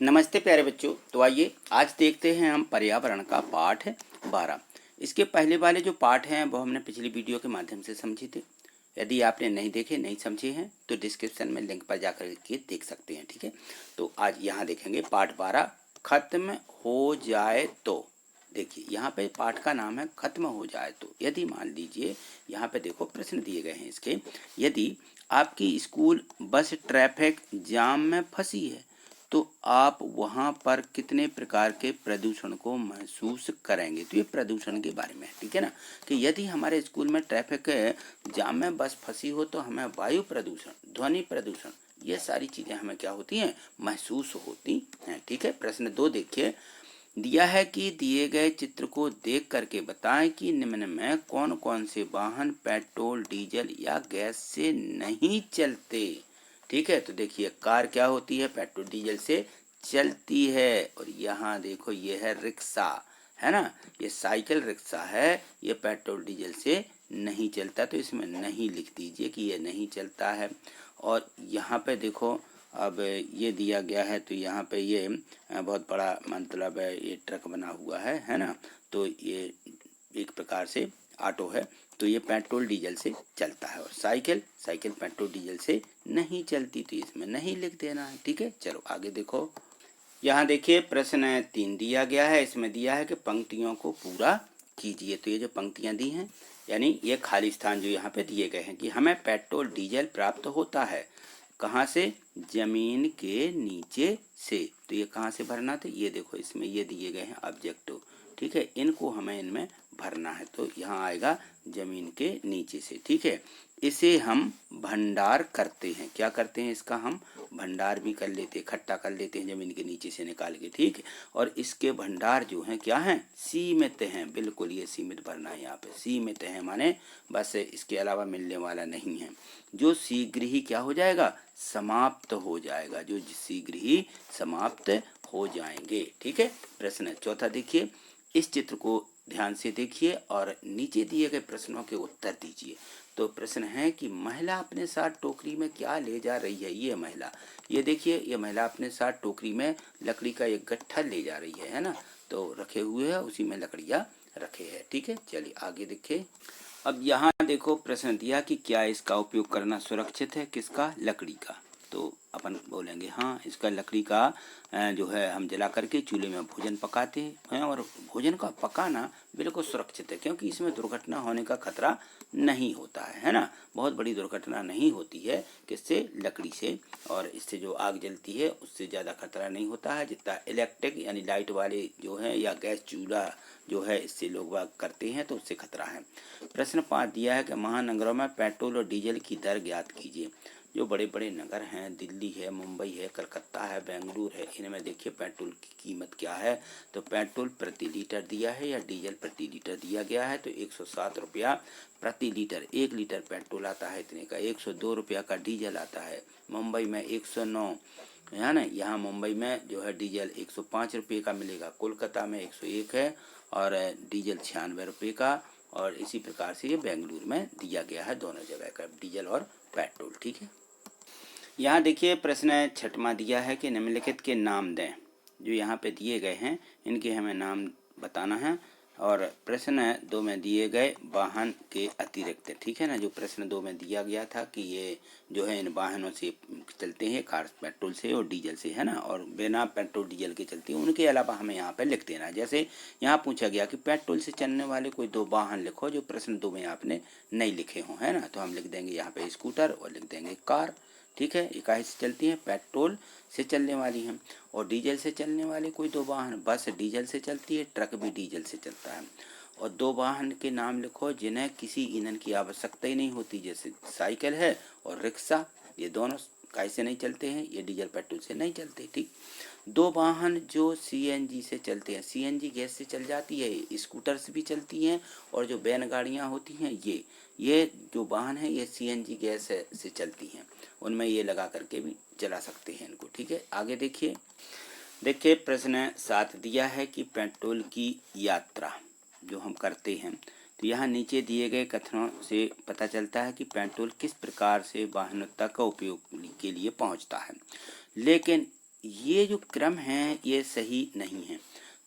नमस्ते प्यारे बच्चों। तो आइए आज देखते हैं हम पर्यावरण का पाठ 12। इसके पहले वाले जो पाठ हैं वो हमने पिछली वीडियो के माध्यम से समझे थे। यदि आपने नहीं देखे नहीं समझे हैं तो डिस्क्रिप्शन में लिंक पर जाकर के देख सकते हैं। ठीक है, तो आज यहाँ देखेंगे पाठ 12 खत्म हो जाए तो। देखिए यहाँ पे पाठ का नाम है खत्म हो जाए तो। यदि मान लीजिए यहाँ पे देखो प्रश्न दिए गए हैं इसके, यदि आपकी स्कूल बस ट्रैफिक जाम में फंसी है तो आप वहाँ पर कितने प्रकार के प्रदूषण को महसूस करेंगे। तो ये प्रदूषण के बारे में है, ठीक है ना, कि यदि हमारे स्कूल में ट्रैफिक जाम में बस फंसी हो तो हमें वायु प्रदूषण, ध्वनि प्रदूषण, ये सारी चीज़ें हमें क्या होती हैं, महसूस होती हैं। ठीक है, प्रश्न 2 देखिए, दिया है कि दिए गए चित्र को देख करके बताएं कि निम्न में कौन कौन से वाहन पेट्रोल, डीजल या गैस से नहीं चलते। ठीक है, तो देखिए कार क्या होती है, पेट्रोल डीजल से चलती है। और यहाँ देखो ये है रिक्शा, है ना, ये साइकिल रिक्शा है, ये पेट्रोल डीजल से नहीं चलता, तो इसमें नहीं लिख दीजिए कि ये नहीं चलता है। और यहाँ पे देखो अब ये दिया गया है, तो यहाँ पे ये बहुत बड़ा मतलब ये ट्रक बना हुआ है ना, तो ये एक प्रकार से ऑटो है, तो ये पेट्रोल डीजल से चलता है। और साइकिल पेट्रोल डीजल से नहीं चलती, तो इसमें नहीं लिख देना है। ठीक है, चलो आगे देखो। यहाँ देखिए प्रश्न 3 दिया गया है, इसमें दिया है कि पंक्तियों को पूरा कीजिए। तो ये जो पंक्तियाँ दी हैं यानी ये खाली स्थान जो यहाँ पे दिए गए हैं कि हमें पेट्रोल डीजल प्राप्त होता है कहाँ से, जमीन के नीचे से। तो ये कहाँ से भरना था, ये देखो इसमें ये दिए गए हैं ऑब्जेक्टिव। ठीक है, इनको हमें इनमें भरना है, तो यहाँ आएगा जमीन के नीचे से। ठीक है, इसे हम भंडार करते हैं, क्या करते हैं, इसका हम भंडार भी कर लेते हैं, इकट्ठा कर लेते हैं जमीन के नीचे से निकाल के। ठीक है, और इसके भंडार जो हैं क्या हैं, सीमित हैं। बिल्कुल ये सीमित भरना है, यहाँ पे सीमित है माने बस इसके अलावा मिलने वाला नहीं है, जो शीघ्र ही क्या हो जाएगा, समाप्त हो जाएगा, जो शीघ्र ही समाप्त हो जाएंगे। ठीक है, प्रश्न 4 देखिए, इस चित्र को ध्यान से देखिए और नीचे दिए गए प्रश्नों के उत्तर दीजिए। तो प्रश्न है कि महिला अपने साथ टोकरी में क्या ले जा रही है। ये महिला, ये देखिए ये महिला अपने साथ टोकरी में लकड़ी का एक गट्ठा ले जा रही है ना, तो रखे हुए है, उसी में लकड़ियाँ रखे हैं। ठीक है, चलिए आगे देखिए। अब यहाँ देखो प्रश्न दिया कि क्या इसका उपयोग करना सुरक्षित है, किसका, लकड़ी का। तो अपन बोलेंगे हाँ, इसका लकड़ी का जो है हम जला करके चूल्हे में भोजन पकाते हैं, और भोजन का पकाना बिल्कुल सुरक्षित है क्योंकि इसमें दुर्घटना होने का खतरा नहीं होता है ना, बहुत बड़ी दुर्घटना नहीं होती है किससे, लकड़ी से। और इससे जो आग जलती है उससे ज़्यादा खतरा नहीं होता है जितना इलेक्ट्रिक यानी लाइट वाले जो है या गैस चूल्हा जो है इससे लोग वाग करते हैं तो उससे खतरा है। प्रश्न 5 दिया है कि महानगरों में पेट्रोल और डीजल की दर ज्ञात कीजिए। जो बड़े बड़े नगर हैं, दिल्ली है, मुंबई है, कलकत्ता है, बेंगलुरु है, इनमें देखिए पेट्रोल की कीमत क्या है। तो पेट्रोल प्रति लीटर दिया है या डीजल प्रति लीटर दिया गया है, तो 107 रुपया प्रति लीटर। 1 लीटर पेट्रोल आता है इतने का, 102 रुपया का डीजल आता है। मुंबई में 109 है ना, यहाँ मुंबई में जो है डीजल 105 रुपये का मिलेगा, कोलकाता में 101 है और डीजल 96 रुपये का। और इसी प्रकार से ये बेंगलुरु में दिया गया है दोनों जगह का डीजल और पेट्रोल। ठीक है, यहाँ देखिए प्रश्न 6वां दिया है कि निम्नलिखित के नाम दें। जो यहाँ पे दिए गए हैं इनके हमें नाम बताना है। और प्रश्न 2 में दिए गए वाहन के अतिरिक्त, ठीक है ना, जो प्रश्न 2 में दिया गया था कि ये जो है इन वाहनों से चलते हैं, कार पेट्रोल से और डीजल से, है ना, और बिना पेट्रोल डीजल के चलती हैं, उनके अलावा हमें यहाँ पे लिख देना है। जैसे यहाँ पूछा गया कि पेट्रोल से चलने वाले कोई 2 वाहन लिखो जो प्रश्न 2 में आपने नहीं लिखे हों, है ना, तो हम लिख देंगे यहाँ पे स्कूटर और लिख देंगे कार। ठीक है, ये काहे से चलती हैं, पेट्रोल से चलने वाली हैं। और डीजल से चलने वाले कोई 2 वाहन, बस डीजल से चलती है, ट्रक भी डीजल से चलता है। और 2 वाहन के नाम लिखो जिन्हें किसी ईंधन की आवश्यकता ही नहीं होती, जैसे साइकिल है और रिक्शा, ये दोनों काहे से नहीं चलते हैं, ये डीजल पेट्रोल से नहीं चलते। ठीक, 2 वाहन जो सीएनजी से चलते हैं, सीएनजी गैस से चल जाती है, स्कूटर्स भी चलती हैं, और जो बैल गाड़ियाँ होती हैं ये जो वाहन है ये सीएनजी गैस से चलती हैं, उनमें ये लगा करके भी चला सकते हैं इनको। ठीक है, आगे देखिए प्रश्न 7 दिया है कि पेट्रोल की यात्रा जो हम करते हैं, तो यहाँ नीचे दिए गए कथनों से पता चलता है कि पेट्रोल किस प्रकार से वाहनों तक उपयोग के लिए पहुँचता है। लेकिन ये जो क्रम है ये सही नहीं है,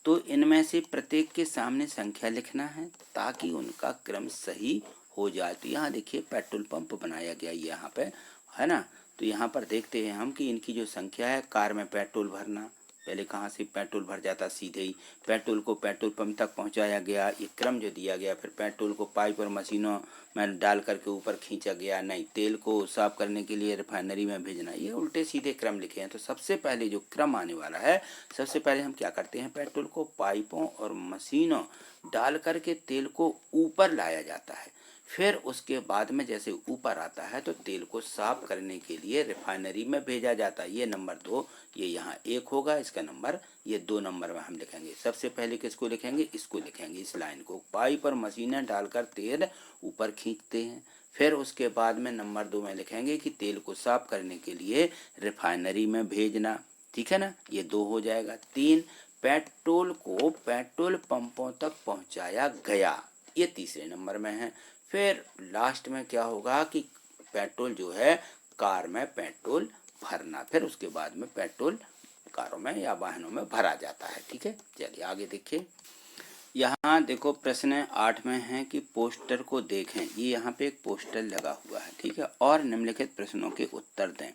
तो इनमें से प्रत्येक के सामने संख्या लिखना है ताकि उनका क्रम सही हो जाए। तो यहाँ देखिए पेट्रोल पंप बनाया गया यहाँ पे, है ना। तो यहाँ पर देखते हैं हम कि इनकी जो संख्या है, कार में पेट्रोल भरना, पहले कहाँ से पेट्रोल भर जाता, सीधे ही पेट्रोल को पेट्रोल पंप तक पहुँचाया गया, ये क्रम जो दिया गया। फिर पेट्रोल को पाइप और मशीनों में डाल करके ऊपर खींचा गया, नहीं, तेल को साफ करने के लिए रिफाइनरी में भेजना, ये उल्टे सीधे क्रम लिखे हैं। तो सबसे पहले जो क्रम आने वाला है, सबसे पहले हम क्या करते हैं, पेट्रोल को पाइपों और मशीनों डाल करके तेल को ऊपर लाया जाता है। फिर उसके बाद में जैसे ऊपर आता है तो तेल को साफ करने के लिए रिफाइनरी में भेजा जाता है। ये नंबर 2, ये यहाँ 1 होगा, इसका नंबर ये 2 नंबर में हम लिखेंगे। सबसे पहले किसको लिखेंगे, इसको लिखेंगे, इस लाइन को। पाइप और मशीनें डालकर तेल ऊपर खींचते हैं। फिर उसके बाद में नंबर 2 में लिखेंगे कि तेल को साफ करने के लिए रिफाइनरी में भेजना, ठीक है ना, ये 2 हो जाएगा। 3, पेट्रोल को पेट्रोल पंपों तक पहुँचाया गया, ये तीसरे नंबर में है। फिर लास्ट में क्या होगा कि पेट्रोल जो है कार में पेट्रोल भरना, फिर उसके बाद में पेट्रोल कारों में या वाहनों में भरा जाता है, ठीक है। चलिए आगे देखिए। यहाँ देखो प्रश्न 8 में है कि पोस्टर को देखें, ये यहाँ पे एक पोस्टर लगा हुआ है, ठीक है, और निम्नलिखित प्रश्नों के उत्तर दें।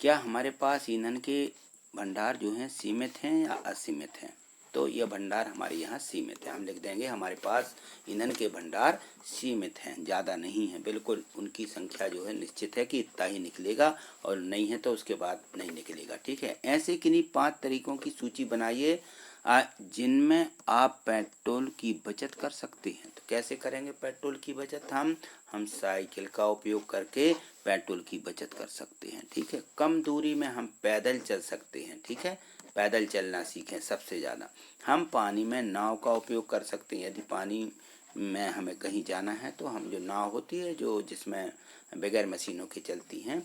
क्या हमारे पास ईंधन के भंडार जो हैं सीमित हैं या असीमित हैं? तो यह भंडार हमारे यहाँ सीमित है, हम लिख देंगे हमारे पास ईंधन के भंडार सीमित हैं, ज़्यादा नहीं है, बिल्कुल उनकी संख्या जो है निश्चित है कि इतना ही निकलेगा, और नहीं है तो उसके बाद नहीं निकलेगा, ठीक है। ऐसे किन्हीं 5 तरीकों की सूची बनाइए जिनमें आप पेट्रोल की बचत कर सकते हैं। तो कैसे करेंगे पेट्रोल की बचत, हम साइकिल का उपयोग करके पेट्रोल की बचत कर सकते हैं, ठीक है। कम दूरी में हम पैदल चल सकते हैं, ठीक है, पैदल चलना सीखें सबसे ज़्यादा। हम पानी में नाव का उपयोग कर सकते हैं, यदि पानी में हमें कहीं जाना है तो हम जो नाव होती है जो जिसमें बगैर मशीनों की चलती हैं।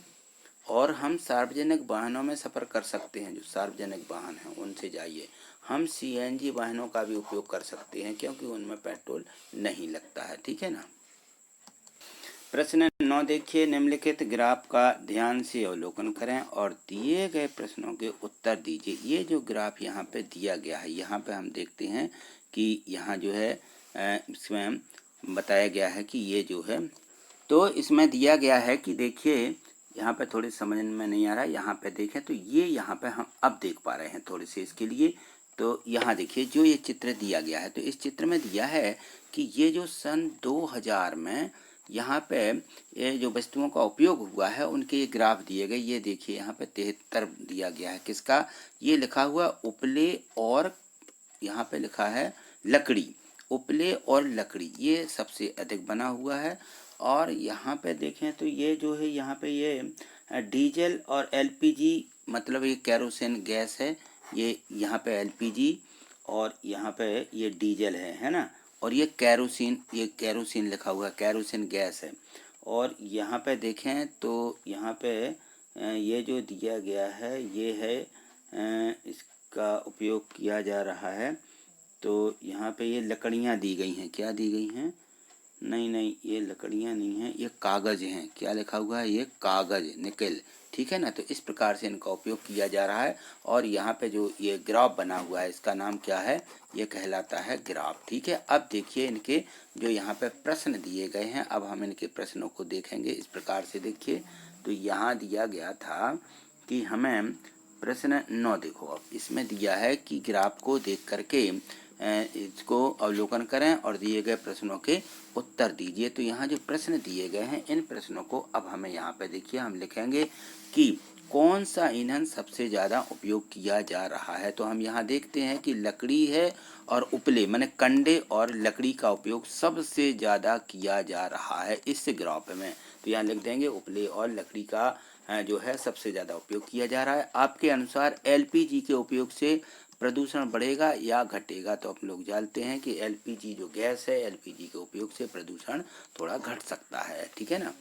और हम सार्वजनिक वाहनों में सफ़र कर सकते हैं, जो सार्वजनिक वाहन हैं उनसे जाइए। हम सीएनजी वाहनों का भी उपयोग कर सकते हैं क्योंकि उनमें पेट्रोल नहीं लगता है, ठीक है ना। प्रश्न 9 देखिए, निम्नलिखित ग्राफ का ध्यान से अवलोकन करें और दिए गए प्रश्नों के उत्तर दीजिए। ये जो ग्राफ यहाँ पे दिया गया है, यहाँ पे हम देखते हैं कि यहाँ जो है इसमें बताया गया है कि ये जो है, तो इसमें दिया गया है कि देखिए यहाँ पे थोड़ी समझ में नहीं आ रहा है, यहाँ पे देखें तो ये यहाँ पे हम अब देख पा रहे हैं थोड़े से इसके लिए। तो यहाँ देखिए जो ये चित्र दिया गया है, तो इस चित्र में दिया है कि ये जो सन 2000 में यहाँ पे ये जो वस्तुओं का उपयोग हुआ है उनके ये ग्राफ दिए गए। ये देखिए यहाँ पे 73 दिया गया है, किसका, ये लिखा हुआ उपले और यहाँ पे लिखा है लकड़ी, उपले और लकड़ी, ये सबसे अधिक बना हुआ है। और यहाँ पे देखें तो ये जो है यहाँ पे ये डीजल और एलपीजी, मतलब ये कैरोसिन गैस है, ये यहाँ पे एलपीजी और यहाँ पे ये डीजल है ना, और ये कैरोसिन लिखा हुआ है, कैरोसिन गैस है। और यहाँ पे देखें तो यहाँ पे ये जो दिया गया है ये है, इसका उपयोग किया जा रहा है। तो यहाँ पे ये लकड़ियाँ दी गई हैं, क्या दी गई हैं, नहीं ये लकड़ियाँ नहीं हैं, ये कागज़ हैं, क्या लिखा हुआ है, ये कागज़, निकल, ठीक है ना। तो इस प्रकार से इनका उपयोग किया जा रहा है। और यहाँ पे जो ये ग्राफ बना हुआ है इसका नाम क्या है, ये कहलाता है ग्राफ, ठीक है। अब देखिए इनके जो यहाँ पे प्रश्न दिए गए हैं, अब हम इनके प्रश्नों को देखेंगे। इस प्रकार से देखिए, तो यहाँ दिया गया था कि हमें प्रश्न 9 देखो, अब इसमें दिया है कि ग्राफ को देख करके इसको अवलोकन करें और दिए गए प्रश्नों के उत्तर दीजिए। तो यहाँ जो प्रश्न दिए गए हैं इन प्रश्नों को अब हमें यहाँ पे देखिए हम लिखेंगे कि कौन सा ईंधन सबसे ज़्यादा उपयोग किया जा रहा है। तो हम यहाँ देखते हैं कि लकड़ी है और उपले माने कंडे और लकड़ी का उपयोग सबसे ज़्यादा किया जा रहा है इस ग्राफ में। तो यहाँ लिख देंगे उपले और लकड़ी का जो है सबसे ज़्यादा उपयोग किया जा रहा है। आपके अनुसार एलपीजी के उपयोग से प्रदूषण बढ़ेगा या घटेगा? तो हम लोग जानते हैं कि एलपीजी जो गैस है, एलपीजी के उपयोग से प्रदूषण थोड़ा घट सकता है, ठीक है ना।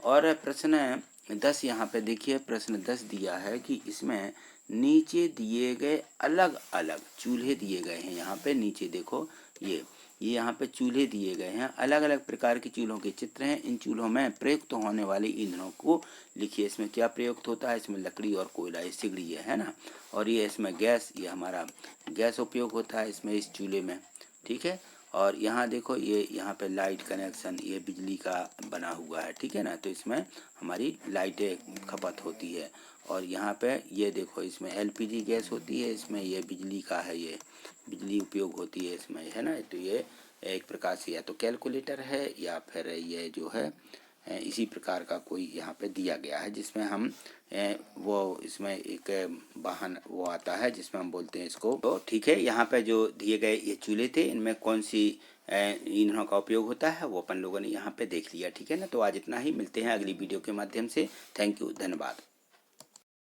और प्रश्न 10 यहाँ पे देखिए, प्रश्न 10 दिया है कि इसमें नीचे दिए गए अलग अलग चूल्हे दिए गए हैं। यहाँ पे नीचे देखो, ये ये यहाँ पे चूल्हे दिए गए हैं, अलग अलग प्रकार के चूल्हों के चित्र हैं। इन चूल्हों में प्रयुक्त होने वाले ईंधनों को लिखिए। इसमें क्या प्रयुक्त होता है, इसमें लकड़ी और कोयला, ये सिगड़ी है ना। और ये इसमें गैस, ये हमारा गैस उपयोग होता है इसमें, इस चूल्हे में, ठीक है। और यहाँ देखो, ये यहाँ पे लाइट कनेक्शन, ये बिजली का बना हुआ है, ठीक है ना। तो इसमें हमारी लाइटें खपत होती है। और यहाँ पे ये देखो, इसमें एलपीजी गैस होती है, इसमें ये बिजली का है, ये बिजली उपयोग होती है इसमें, है ना। तो ये एक प्रकार से या तो कैलकुलेटर है या फिर ये जो है इसी प्रकार का कोई यहाँ पे दिया गया है, जिसमें हम वो इसमें एक वाहन वो आता है जिसमें हम बोलते हैं इसको। तो ठीक है, यहाँ पे जो दिए गए ये चूल्हे थे, इनमें कौन सी ईंधनों का उपयोग होता है वो अपन लोगों ने यहाँ पे देख लिया, ठीक है ना। तो आज इतना ही, मिलते हैं अगली वीडियो के माध्यम से। थैंक यू, धन्यवाद।